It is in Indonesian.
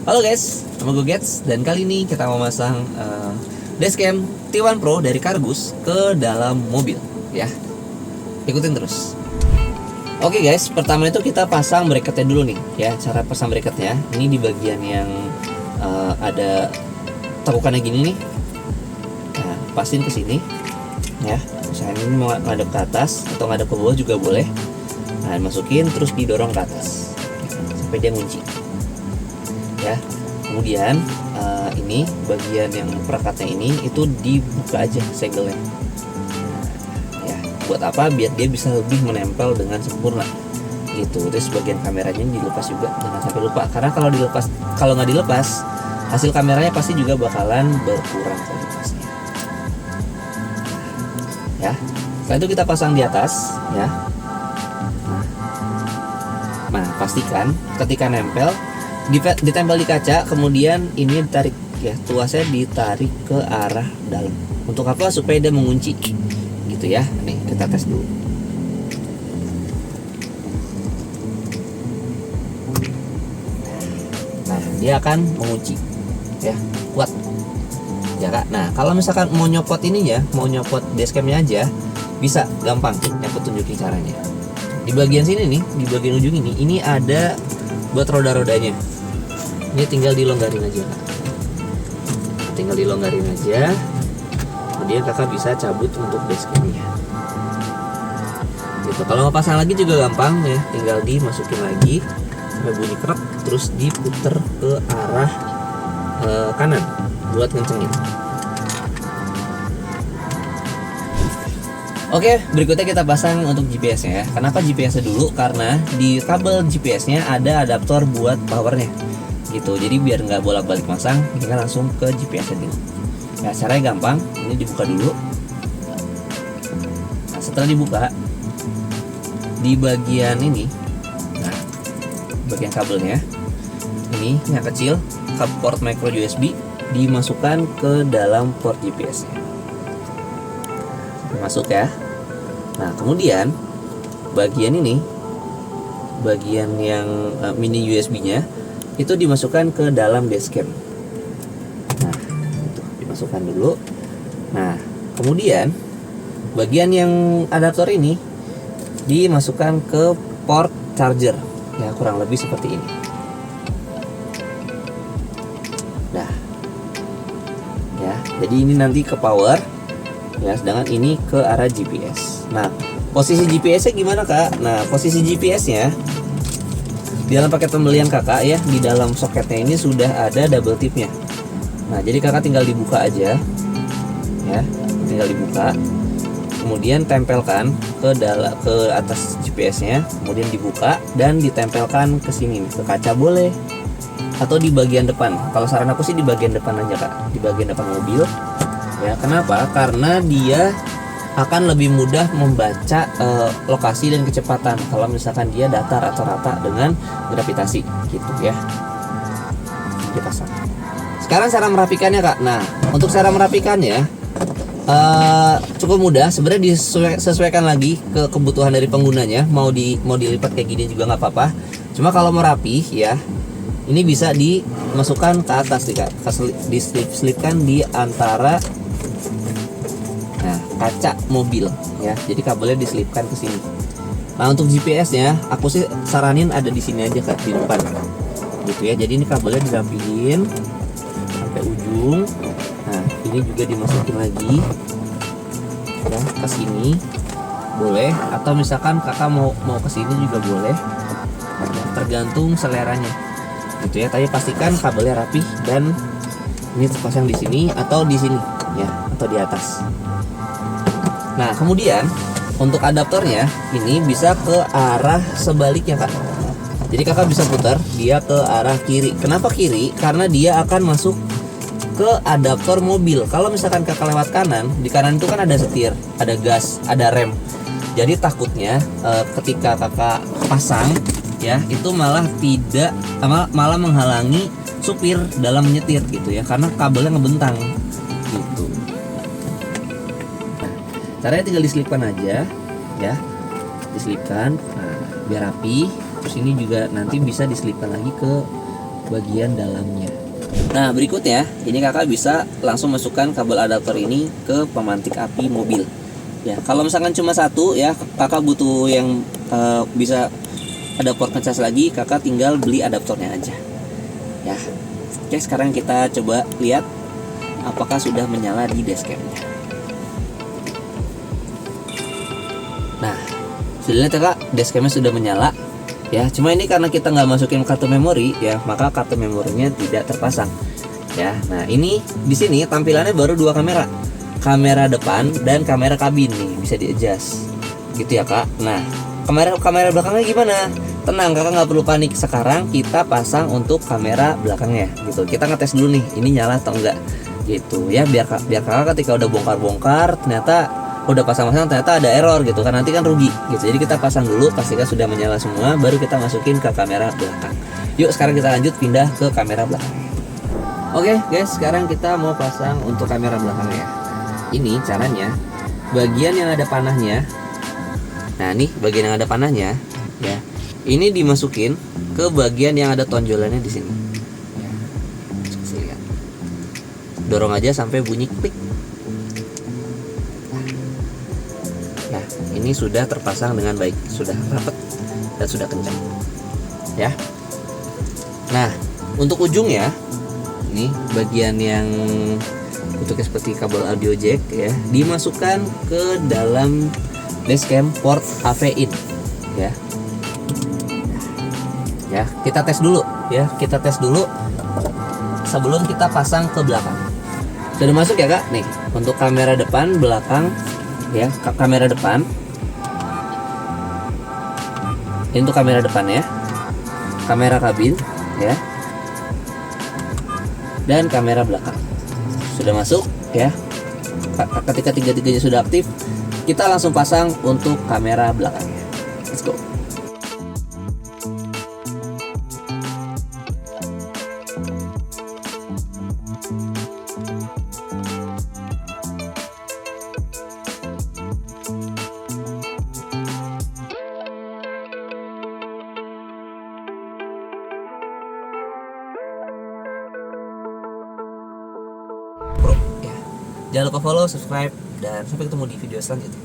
Halo guys, nama gue Gets dan kali ini kita mau masang dashcam T1 Pro dari Cargus ke dalam mobil ya. Ikutin terus. Oke guys, pertama itu kita pasang bracketnya dulu nih ya. Cara pasang bracketnya ini di bagian yang ada tekukannya gini nih. Nah, pasin ke sini ya. Misalnya ini mau ngadep ke atas atau ngadep ke bawah juga boleh. Nah, masukin terus didorong ke atas sampai dia ngunci. Ya, kemudian ini bagian yang perekatnya ini itu dibuka aja segelnya. Ya, buat apa? Biar dia bisa lebih menempel dengan sempurna gitu. Terus bagian kameranya dilepas juga, jangan sampai lupa, karena kalau nggak dilepas hasil kameranya pasti juga bakalan berkurang kualitasnya ya. Setelah itu kita pasang di atas ya. Nah, pastikan ketika nempel ditempel di kaca, kemudian ini ditarik ya, tuasnya ditarik ke arah dalam. Untuk apa? Supaya dia mengunci gitu ya. Nih kita tes dulu. Nah, dia akan mengunci ya, kuat ya kak. Nah, kalau misalkan mau nyopot ininya, mau nyopot dashcamnya aja bisa, gampang. Aku tunjukin caranya. Di bagian sini nih, di bagian ujung ini ada buat roda-rodanya. Ini tinggal dilonggarin aja kak. Tinggal dilonggarin aja, kemudian kakak bisa cabut untuk dashcamnya gitu. Kalau mau pasang lagi juga gampang ya, tinggal dimasukin lagi sampai bunyi krek, terus diputer ke arah kanan buat ngencengin. Oke, berikutnya kita pasang untuk GPS-nya ya. Kenapa GPS-nya dulu? Karena di kabel GPS-nya ada adaptor buat powernya gitu. Jadi biar nggak bolak-balik masang, kita langsung ke GPS-nya dulu. Nah, caranya gampang. Ini dibuka dulu. Nah, setelah dibuka, di bagian ini, nah, bagian kabelnya ini yang kecil, port micro USB dimasukkan ke dalam port GPS-nya. Masuk ya. Nah, kemudian bagian ini, bagian yang mini USB-nya itu dimasukkan ke dalam dashcam. Nah, itu dimasukkan dulu. Nah, kemudian bagian yang adaptor ini dimasukkan ke port charger ya, kurang lebih seperti ini. Nah, ya, jadi ini nanti ke power ya, sedangkan ini ke arah GPS. Nah, posisi GPS-nya gimana kak? Nah, posisi GPS-nya di dalam paket pembelian kakak ya, di dalam soketnya ini sudah ada double tipnya. Nah, jadi kakak tinggal dibuka aja ya, tinggal dibuka, kemudian tempelkan ke atas GPS-nya, kemudian dibuka dan ditempelkan ke sini, ke kaca boleh, atau di bagian depan. Kalau saran aku sih di bagian depan aja kak, di bagian depan mobil. Ya, kenapa? Karena dia akan lebih mudah membaca lokasi dan kecepatan kalau misalkan dia datar atau rata dengan gravitasi gitu ya. Dipasang. Sekarang cara merapikannya kak. Nah, untuk cara merapikannya cukup mudah. Sebenarnya disesuaikan lagi ke kebutuhan dari penggunanya. Mau dilipat kayak gini juga nggak apa-apa. Cuma kalau mau rapi ya, ini bisa dimasukkan ke atas nih kak, diselipkan di antara kaca mobil ya. Jadi kabelnya diselipkan ke sini. Nah, untuk GPS-nya aku sih saranin ada di sini aja kak, di depan gitu ya. Jadi ini kabelnya dirapiin sampai ujung. Nah, ini juga dimasukin lagi ya ke sini boleh, atau misalkan kakak mau ke sini juga boleh ya, tergantung seleranya gitu ya. Tapi pastikan kabelnya rapi dan ini terpasang di sini atau di sini ya, atau di atas. Nah, kemudian untuk adaptornya ini bisa ke arah sebaliknya kak. Jadi kakak bisa putar dia ke arah kiri. Kenapa kiri? Karena dia akan masuk ke adaptor mobil. Kalau misalkan kakak lewat kanan, di kanan itu kan ada setir, ada gas, ada rem. Jadi takutnya ketika kakak pasang ya, itu malah menghalangi supir dalam menyetir gitu ya, karena kabelnya ngebentang gitu. Caranya tinggal diselipkan aja ya, diselipkan biar rapi. Terus ini juga nanti bisa diselipkan lagi ke bagian dalamnya. Nah, berikutnya ini kakak bisa langsung masukkan kabel adaptor ini ke pemantik api mobil. Ya, kalau misalkan cuma satu ya, kakak butuh yang bisa ada port ngecas lagi, kakak tinggal beli adaptornya aja. Ya, oke, sekarang kita coba lihat apakah sudah menyala di dashcamnya. Nah, sudah lihat ya kak, dashcamnya sudah menyala. Ya, cuma ini karena kita nggak masukin kartu memori ya, maka kartu memorinya tidak terpasang. Ya, nah ini di sini tampilannya baru dua kamera depan dan kamera kabin nih, bisa di-adjust, gitu ya kak. Nah, kamera belakangnya gimana? Tenang, kakak nggak perlu panik. Sekarang kita pasang untuk kamera belakangnya, gitu. Kita ngetes dulu nih, ini nyala atau enggak, gitu ya. Biar kakak ketika udah bongkar ternyata udah pasang-pasang ternyata ada error gitu kan, nanti kan rugi gitu. Jadi kita pasang dulu, pastikan sudah menyala semua, baru kita masukin ke kamera belakang. Yuk sekarang kita lanjut pindah ke kamera belakang. Oke guys, sekarang kita mau pasang untuk kamera belakangnya. Ini caranya, bagian yang ada panahnya, nah nih bagian yang ada panahnya ya, ini dimasukin ke bagian yang ada tonjolannya di sini ya. Lihat, dorong aja sampai bunyi klik. Nah, ini sudah terpasang dengan baik, sudah rapat dan sudah kencang ya. Nah, untuk ujungnya ini bagian yang bentuknya seperti kabel audio jack ya, dimasukkan ke dalam dashcam port AV in ya. Ya, kita tes dulu ya, kita tes dulu sebelum kita pasang ke belakang. Sudah masuk ya kak? Nih, untuk kamera depan, belakang ya, kamera depan ini untuk kamera depan ya, kamera kabin ya, dan kamera belakang sudah masuk ya. Ketika tiga-tiganya sudah aktif, kita langsung pasang untuk kamera belakangnya. Let's go. Pro ya. Jangan lupa follow, subscribe, dan sampai ketemu di video selanjutnya.